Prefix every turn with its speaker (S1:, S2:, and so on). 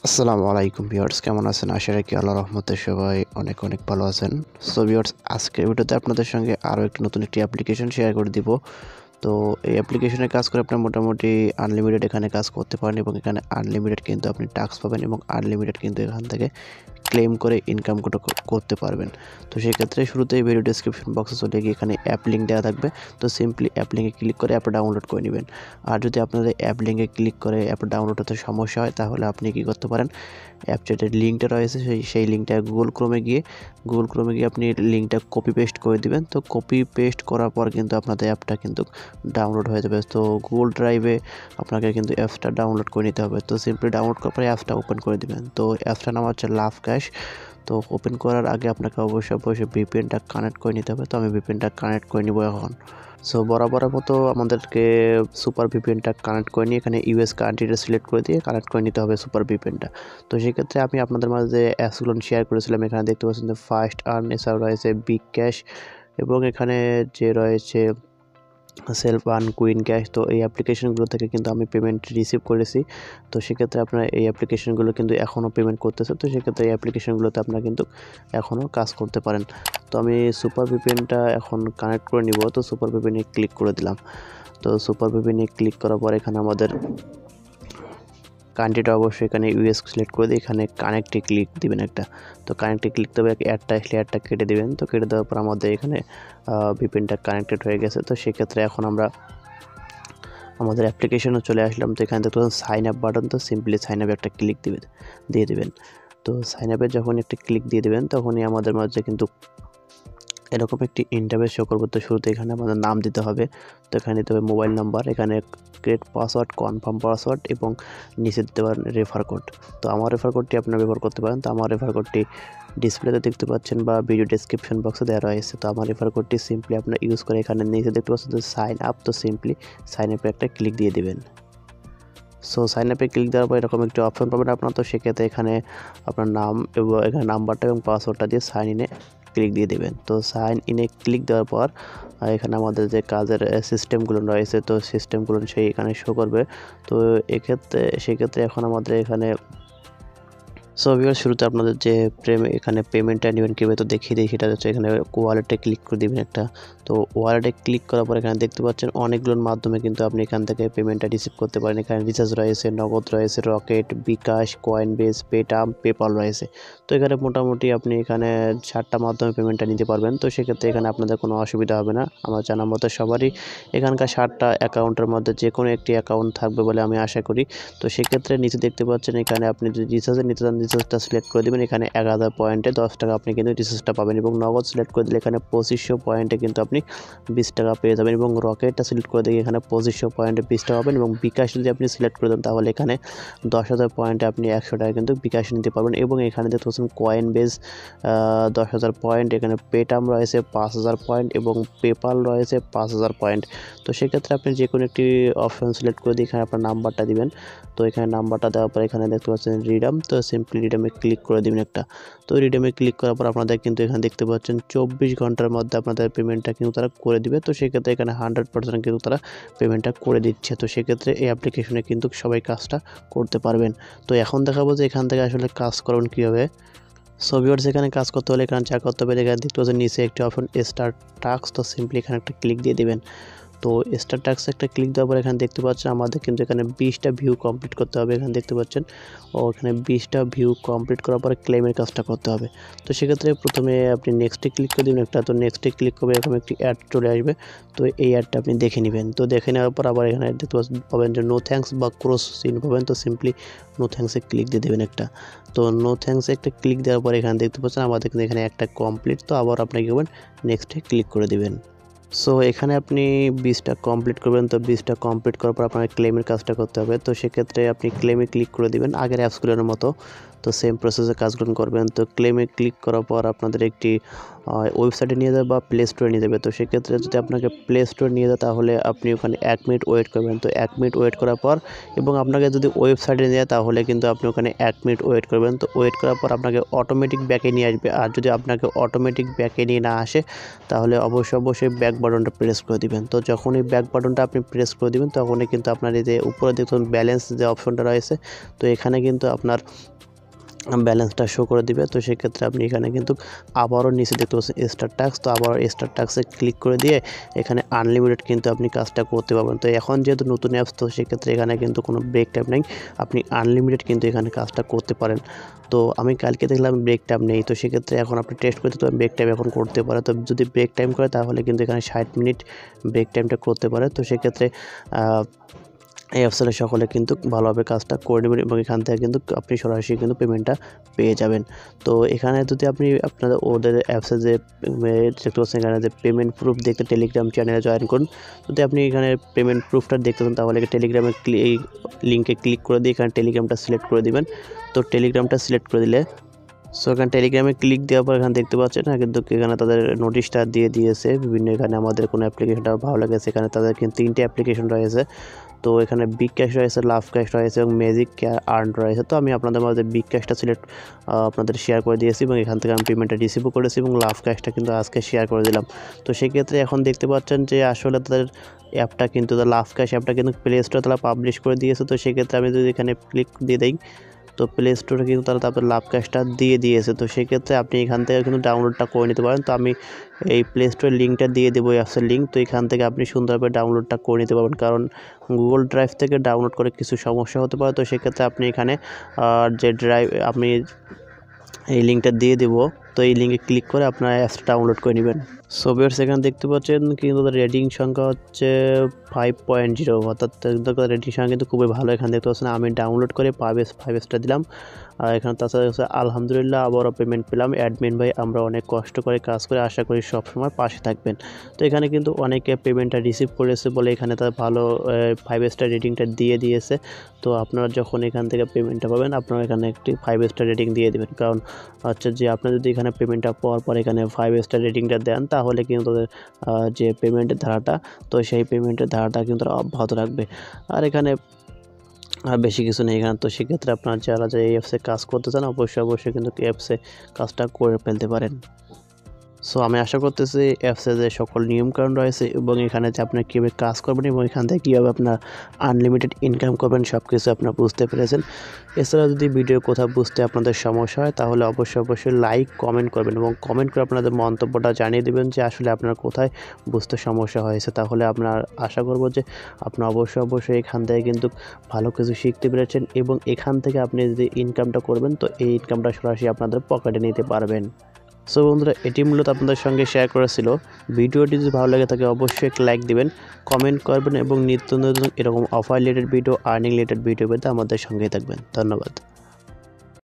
S1: আসসালামু আলাইকুম ভিউয়ার্স, কেমন আছেন? আশা রাখি আল্লাহর রহমতে সবাই অনেক অনেক ভালো আছেন। সো ভিউয়ার্স, আজকের ভিডিওতে আপনাদের সঙ্গে আরও একটি নতুন অ্যাপ্লিকেশন শেয়ার করে দিব। তো এই অ্যাপ্লিকেশনে কাজ করে আপনার মোটামুটি আনলিমিটেড এখানে কাজ করতে পারেন এবং এখানে আনলিমিটেড কিন্তু আপনি টাস্ক পাবেন এবং আনলিমিটেড কিন্তু এখান থেকে ক্লেম করে ইনকাম করতে পারবেন। তো সেক্ষেত্রে শুরুতেই ভিডিও ডেসক্রিপশন বক্সে চলে গিয়ে এখানে অ্যাপ লিঙ্ক দেওয়া থাকবে। তো সিম্পলি অ্যাপ লিঙ্কে ক্লিক করে অ্যাপটা ডাউনলোড করে নেবেন। আর যদি আপনাদের অ্যাপ লিঙ্কে ক্লিক করে অ্যাপ ডাউনলোড হতে সমস্যা হয়, তাহলে আপনি কী করতে পারেন, অ্যাপ যেটার লিঙ্কটা রয়েছে সেই লিঙ্কটা গুগল ক্রোমে গিয়ে আপনি লিঙ্কটা কপি পেস্ট করে দিবেন। তো কপি পেস্ট করার পর কিন্তু আপনাদের অ্যাপটা কিন্তু ডাউনলোড হয়ে যাবে। তো গুগল ড্রাইভে আপনাকে কিন্তু অ্যাপসটা ডাউনলোড করে নিতে হবে। তো সিম্পলি ডাউনলোড করার পরে অ্যাপসটা ওপেন করে দিবেন। তো অ্যাপসটার নাম হচ্ছে লাভ ক্যাশ। তো ওপেন করার আগে আপনাকে অবশ্যই ভিপিএনটা কানেক্ট করে নিতে হবে। তো আমি ভিপিএনটা কানেক্ট করে নিব এখন। সো বরাবরের মতো আমাদেরকে সুপার ভিপিএনটা কানেক্ট করে নিয়ে এখানে ইউএস কান্ট্রিটা সিলেক্ট করে দিয়ে কানেক্ট করে নিতে হবে সুপার ভিপিএনটা। তো সেক্ষেত্রে আমি আপনাদের মাঝে অ্যাপসগুলো শেয়ার করেছিলাম। এখানে দেখতে পাচ্ছেন যে ফার্স্ট আর্ন, এছাড়াও রয়েছে বিগ ক্যাশ এবং এখানে যে রয়েছে সেলফ আর্ন, কুইন ক্যাশ। তো এই অ্যাপ্লিকেশনগুলো থেকে কিন্তু আমি পেমেন্ট রিসিভ করেছি। তো সেক্ষেত্রে আপনারা এই অ্যাপ্লিকেশনগুলো কিন্তু এখনও পেমেন্ট করতেছে। তো সেক্ষেত্রে এই অ্যাপ্লিকেশনগুলোতে আপনারা কিন্তু এখনও কাজ করতে পারেন। তো আমি সুপার ভিপিএনটা এখন কানেক্ট করে নিব। তো সুপার ভিপিএনে ক্লিক করে দিলাম। তো সুপার ভিপিএনে ক্লিক করার পর এখানে আমাদের কান্ট্রিটা অবশ্যই এখানে ইউএস সিলেক্ট করে দিয়ে এখানে কানেক্টে ক্লিক দিবেন একটা। তো কানেক্টে ক্লিক দেবে, অ্যাডটা আসলে অ্যাডটা কেটে দিবেন। তো কেটে দেওয়ার পর আমাদের এখানে ভিপিএনটা কানেক্টেড হয়ে গেছে। তো সেক্ষেত্রে এখন আমরা আমাদের অ্যাপ্লিকেশনে চলে আসলাম। তো এখানে দেখতে পাচ্ছেন সাইন আপ বাটন। তো সিম্পলি সাইন আপে একটা ক্লিক দিয়ে দিবেন। তো সাইন আপে যখন একটা ক্লিক দিয়ে দিবেন, তখনই আমাদের মাঝে কিন্তু এরকম একটি ইন্টারফেস শো করবে। তো শুরুতে এখানে আমাদের নাম দিতে হবে। তো এখানে দিতে হবে মোবাইল নাম্বার, এখানে ক্রিয়েট পাসওয়ার্ড, কনফার্ম পাসওয়ার্ড এবং নিচে দিতে পারেন রেফার কোড। তো আমার রেফার কোডটি আপনারা ব্যবহার করতে পারেন। তো আমার রেফার কোডটি ডিসপ্লেতে দেখতে পাচ্ছেন বা ভিডিও ডেসক্রিপশন বক্সে দেওয়া রয়েছে। তো আমার রেফার কোডটি সিম্পলি আপনারা ইউজ করে এখানে নিচে দেখতে পাচ্ছেন যে সাইন আপ। তো সিম্পলি সাইন আপে একটা ক্লিক দিয়ে দেবেন। সো সাইন আপে ক্লিক দেওয়ার পর এরকম একটি অপশন পাবেন আপনার। তো সেক্ষেত্রে এখানে আপনার নাম এবং এখানে নাম্বারটা এবং পাসওয়ার্ডটা দিয়ে সাইন ইনে ক্লিক দিয়ে দেবেন। তো সাইন ইনে ক্লিক দেওয়ার পর এখানে আমাদের যে কাজের সিস্টেমগুলো রয়েছে, তো সিস্টেমগুলো সেই এখানে শো করবে। তো সেক্ষেত্রে এখন আমাদের এখানে ভিউয়ার্স, শুরুতে আপনাদের যে এখানে পেমেন্টটা নেবেন কীভাবে, তো দেখিয়ে দিই। সেটা হচ্ছে এখানে ওয়ালেটে ক্লিক করে দেবেন একটা। তো ওয়ালেটে ক্লিক করার পর এখানে দেখতে পাচ্ছেন অনেকগুলোর মাধ্যমে কিন্তু আপনি এখান থেকে পেমেন্টটা রিসিভ করতে পারেন। এখানে রিচার্জ রয়েছে, নগদ রয়েছে, রকেট, বিকাশ, কয়েনবেস, পেটাম, পেপাল রয়েছে। তো এখানে মোটামুটি আপনি এখানে 4টা মাধ্যমে পেমেন্টটা নিতে পারবেন। তো সেক্ষেত্রে এখানে আপনাদের কোনো অসুবিধা হবে না। আমার জানা মতো সবারই এখানকার 7টা অ্যাকাউন্টের মধ্যে যে কোনো একটি অ্যাকাউন্ট থাকবে বলে আমি আশা করি। তো সেক্ষেত্রে নিচে দেখতে পাচ্ছেন এখানে আপনি যদি রিচার্জে নিতে চান, রিচার্জটা সিলেক্ট করে দেবেন। এখানে 1000 পয়েন্টে 10 টাকা আপনি কিন্তু রিচার্জটা পাবেন এবং নগদ সিলেক্ট করে দিলে এখানে 2500 পয়েন্টে কিন্তু আপনি 20 টাকা পেয়ে যাবেন এবং রকেটটা সিলেক্ট করে দিয়ে এখানে 2500 পয়েন্টে 20 টাকা পাবেন এবং বিকাশ যদি আপনি সিলেক্ট করে দেন, তাহলে এখানে 10,000 পয়েন্টে আপনি 100 টাকা কিন্তু বিকাশ নিতে পারবেন। এবং এখানে দেখতে পাচ্ছেন কয়েন বেস 10,000 পয়েন্ট, এখানে পেটাম রয়েছে 5,000 পয়েন্ট এবং পেপাল রয়েছে 5,000 পয়েন্ট। তো সেক্ষেত্রে আপনি যে কোনো একটি অপশন সিলেক্ট করে দিয়ে এখানে আপনার নাম্বারটা দিবেন। তো এখানে নাম্বারটা দেওয়ার পর এখানে দেখতে পাচ্ছেন রিডাম। তো সিম্পলি রিডামে ক্লিক করে দিবেন একটা। তো রিডামে ক্লিক করার পর আপনাদের কিন্তু এখানে দেখতে পাচ্ছেন 24 ঘন্টার মধ্যে আপনাদের পেমেন্টটা কিন্তু তারা করে দিবে। তো সেক্ষেত্রে এখানে 100% কিন্তু তারা পেমেন্টটা করে দিচ্ছে। তো সেক্ষেত্রে এই অ্যাপ্লিকেশনে কিন্তু সবাই কাজটা করতে পারবেন। তো এখন দেখাবো যে এখান থেকে আসলে কাজ করবেন কীভাবে। ভিউয়ার্স, এখানে কাজ করতে হলে এখানে যা করতে হবে, এখানে দেখতে পাচ্ছেন নিচে একটি অপশন স্টার্ট টাস্ক। তো সিম্পলি এখানে একটা ক্লিক দিয়ে দেবেন। তো স্টার টাস্কে একটা ক্লিক দেওয়ার পর এখানে দেখতে পাচ্ছেন আমাদের কিন্তু এখানে 20টা ভিউ কমপ্লিট করতে হবে। এখানে দেখতে পাচ্ছেন এখানে 20টা ভিউ কমপ্লিট করার পরে ক্লেমের কাজটা করতে হবে। তো সেক্ষেত্রে প্রথমে আপনি নেক্সটে ক্লিক করে দিবেন একটা। তো নেক্সটে ক্লিক করবে, এরকম একটি অ্যাড চলে আসবে। তো এই অ্যাডটা আপনি দেখে নেবেন। তো দেখে নেওয়ার পর আবার এখানে দেখতে পাবেন যে নো থ্যাঙ্কস বা ক্রস চিহ্ন পাবেন। তো সিম্পলি নো থ্যাঙ্কসে ক্লিক দিয়ে দেবেন একটা। তো নো থ্যাঙ্কসে একটা ক্লিক দেওয়ার পর এখানে দেখতে পাচ্ছেন আমাদের কিন্তু এখানে একটা কমপ্লিট। তো আবার আপনি কি করবেন, নেক্সটে ক্লিক করে দিবেন। এখানে আপনি 20টা কমপ্লিট করবেন। তো 20টা কমপ্লিট করার পর আপনার ক্লেমের কাজটা করতে হবে। তো সেক্ষেত্রে আপনি ক্লেমে ক্লিক করে দিবেন আগের অ্যাপসগুলোর মতো। তো সেম প্রসেসে কাজগুলো করবেন। তো ক্লেমে ক্লিক করার পর আপনাদের একটি ওয়েবসাইটে নিয়ে যাবে বা প্লে স্টোরে নিয়ে যাবে। তো সেক্ষেত্রে যদি আপনাকে প্লে স্টোরে নিয়ে যায়, তাহলে আপনি ওখানে 1 মিনিট ওয়েট করবেন। তো 1 মিনিট ওয়েট করার পর এবং আপনাকে যদি ওয়েবসাইটে নিয়ে যায়, তাহলে কিন্তু আপনি ওখানে 1 মিনিট ওয়েট করবেন। তো ওয়েট করার পর আপনাকে অটোমেটিক ব্যাকে নিয়ে আসবে। আর যদি আপনাকে অটোমেটিক ব্যাকে নিয়ে না আসে, তাহলে অবশ্যই ব্যাক বাটনটা প্রেস করে দিবেন। তো যখনই ব্যাক বাটনটা আপনি প্রেস করে দিবেন তখনই কিন্তু আপনার এই যে উপরে দেখুন ব্যালেন্স যে অপশনটা রয়েছে, তো এখানে কিন্তু আপনার ব্যালেন্সটা শো করে দিবে। তো সেক্ষেত্রে আপনি এখানে কিন্তু আবারও নিচে দেখতে পাচ্ছেন স্টার টাস্ক, তো আবার স্টার টাস্কে ক্লিক করে দিয়ে এখানে আনলিমিটেড কিন্তু আপনি কাজটা করতে পারবেন। তো এখন যেহেতু নতুন অ্যাপস, তো সেক্ষেত্রে এখানে কিন্তু কোনো ব্রেক টাইম নেই, আপনি আনলিমিটেড কিন্তু এখানে কাজটা করতে পারেন। তো আমি কালকে দেখলাম ব্রেক টাইম নেই, তো সেক্ষেত্রে এখন আপনি টেস্ট করতে তো ব্রেক টাইম এখন করতে পারে। তো যদি ব্রেক টাইম করে তাহলে কিন্তু এখানে 60 মিনিট ব্রেক টাইমটা করতে পারে। তো সেক্ষেত্রে এই অ্যাপসের সকলে কিন্তু ভালোভাবে কাজটা করে নেবেন এবং এখান থেকে কিন্তু আপনি সরাসরি কিন্তু পেমেন্টটা পেয়ে যাবেন। তো এখানে যদি আপনি আপনাদের ওদের অ্যাপসে যে দেখতে পাচ্ছেন এখানে যে পেমেন্ট প্রুফ দেখতে টেলিগ্রাম চ্যানেলে জয়েন করুন। যদি আপনি এখানে পেমেন্ট প্রুফটা দেখতে চান তাহলে টেলিগ্রামে এই লিঙ্কে ক্লিক করে দিয়ে এখানে টেলিগ্রামটা সিলেক্ট করে দিবেন। তো টেলিগ্রামটা সিলেক্ট করে দিলে এখানে টেলিগ্রামে ক্লিক দেওয়ার পর এখানে দেখতে পাচ্ছেন না কিন্তু এখানে তাদের নোটিশটা দিয়ে দিয়েছে বিভিন্ন। এখানে আমাদের কোনো অ্যাপ্লিকেশনটা ভালো লেগেছে, এখানে তাদের কিন্তু 3টে অ্যাপ্লিকেশন রয়েছে। তো এখানে বিগ ক্যাশ রয়েছে, লাভ ক্যাশ রয়েছে এবং ম্যাজিক আর্ন রয়েছে। তো আমি আপনাদের মাঝে বিগ ক্যাশটা সিলেক্ট আপনাদের শেয়ার করে দিয়েছি এবং এখান থেকে আমি পেমেন্টটা রিসিভও করেছি এবং লাভ ক্যাশটা কিন্তু আজকে শেয়ার করে দিলাম। তো সেক্ষেত্রে এখন দেখতে পাচ্ছেন যে আসলে তাদের অ্যাপটা কিন্তু লাভ ক্যাশ অ্যাপটা কিন্তু প্লে স্টোরে তারা পাবলিশ করে দিয়েছে। তো সেক্ষেত্রে আমি যদি এখানে ক্লিক দিয়ে দিই তো প্লে স্টোরে কিন্তু তারা তারপর লাভ ক্যাশটা দিয়ে দিয়েছে। তো সেক্ষেত্রে আপনি এখান থেকে কিন্তু ডাউনলোডটা করে নিতে পারেন। তো আমি এই প্লে স্টোরের লিঙ্কটা দিয়ে দেবো অ্যাপসের লিঙ্ক। তো এখান থেকে আপনি সুন্দরভাবে ডাউনলোডটা করে নিতে পারবেন, কারণ গুগল ড্রাইভ থেকে ডাউনলোড করে কিছু সমস্যা হতে পারে। তো সেক্ষেত্রে আপনি এখানে যে ড্রাইভ আমি এই লিঙ্কটা দিয়ে দেবো, তো এই লিঙ্কে ক্লিক করে আপনারা অ্যাপসটা ডাউনলোড করে নেবেন। সো ভিউয়ার্স এখানে দেখতে পাচ্ছেন কিন্তু তাদের রেটিং সংখ্যা হচ্ছে 5.0, অর্থাৎ রেটিং সংখ্যা কিন্তু খুবই ভালো। এখানে দেখতে পাচ্ছেন আমি ডাউনলোড করে 5 স্টার দিলাম। আর এখানে তাছাড়া আলহামদুলিল্লাহ আবারও পেমেন্ট পেলাম। অ্যাডমিন ভাই আমরা অনেক কষ্ট করে কাজ করে, আশা করি সবসময় পাশে থাকবেন। তো এখানে কিন্তু অনেকে পেমেন্টটা রিসিভ করেছে বলে এখানে তার ভালো 5 স্টার রেটিংটা দিয়ে দিয়েছে। তো আপনারা যখন এখান থেকে পেমেন্টটা পাবেন আপনারা এখানে একটি 5 স্টার রেটিং দিয়ে দেবেন, কারণ হচ্ছে যে আপনারা যদি এখানে পেমেন্টটা পাওয়ার পর এখানে 5 স্টার রেটিংটা দেন তাহলে কিন্তু তাদের যে পেমেন্টের ধারাটা, তো সেই পেমেন্টের ধারাটা কিন্তু তারা অব্যাহত রাখবে। আর এখানে আর বেশি কিছু নেই এখানে। তো সেক্ষেত্রে আপনারা যারা এই অ্যাপসে কাজ করতে চান অবশ্যই কিন্তু অ্যাপসে কাজটা করে ফেলতে পারেন। সো আমি আশা করতেছি অ্যাপসে যে সকল নিয়মকানুন রয়েছে এবং এখানে যে আপনি কীভাবে কাজ করবেন এবং এখান থেকে কীভাবে আপনার আনলিমিটেড ইনকাম করবেন সব কিছু আপনারা বুঝতে পেরেছেন। এছাড়া যদি ভিডিও কোথাও বুঝতে আপনাদের সমস্যা হয় তাহলে অবশ্যই লাইক কমেন্ট করবেন এবং কমেন্ট করে আপনাদের মন্তব্যটা জানিয়ে দেবেন যে আসলে আপনার কোথায় বুঝতে সমস্যা হয়েছে। তাহলে আপনার আশা করব যে আপনি অবশ্যই এখান থেকে কিন্তু ভালো কিছু শিখতে পেরেছেন এবং এখান থেকে আপনি যদি ইনকামটা করবেন তো এই ইনকামটা সরাসরি আপনাদের পকেটে নিতে পারবেন। সো বন্ধুরা এটি মূলত আপনাদের সঙ্গে শেয়ার করেছিল। ভিডিওটি যদি ভালো লাগে থাকে অবশ্যই একটা লাইক দিবেন, কমেন্ট করবেন এবং নিত্য নতুন এরকম offer related video, earning related video পেতে আমাদের সঙ্গেই থাকবেন। ধন্যবাদ।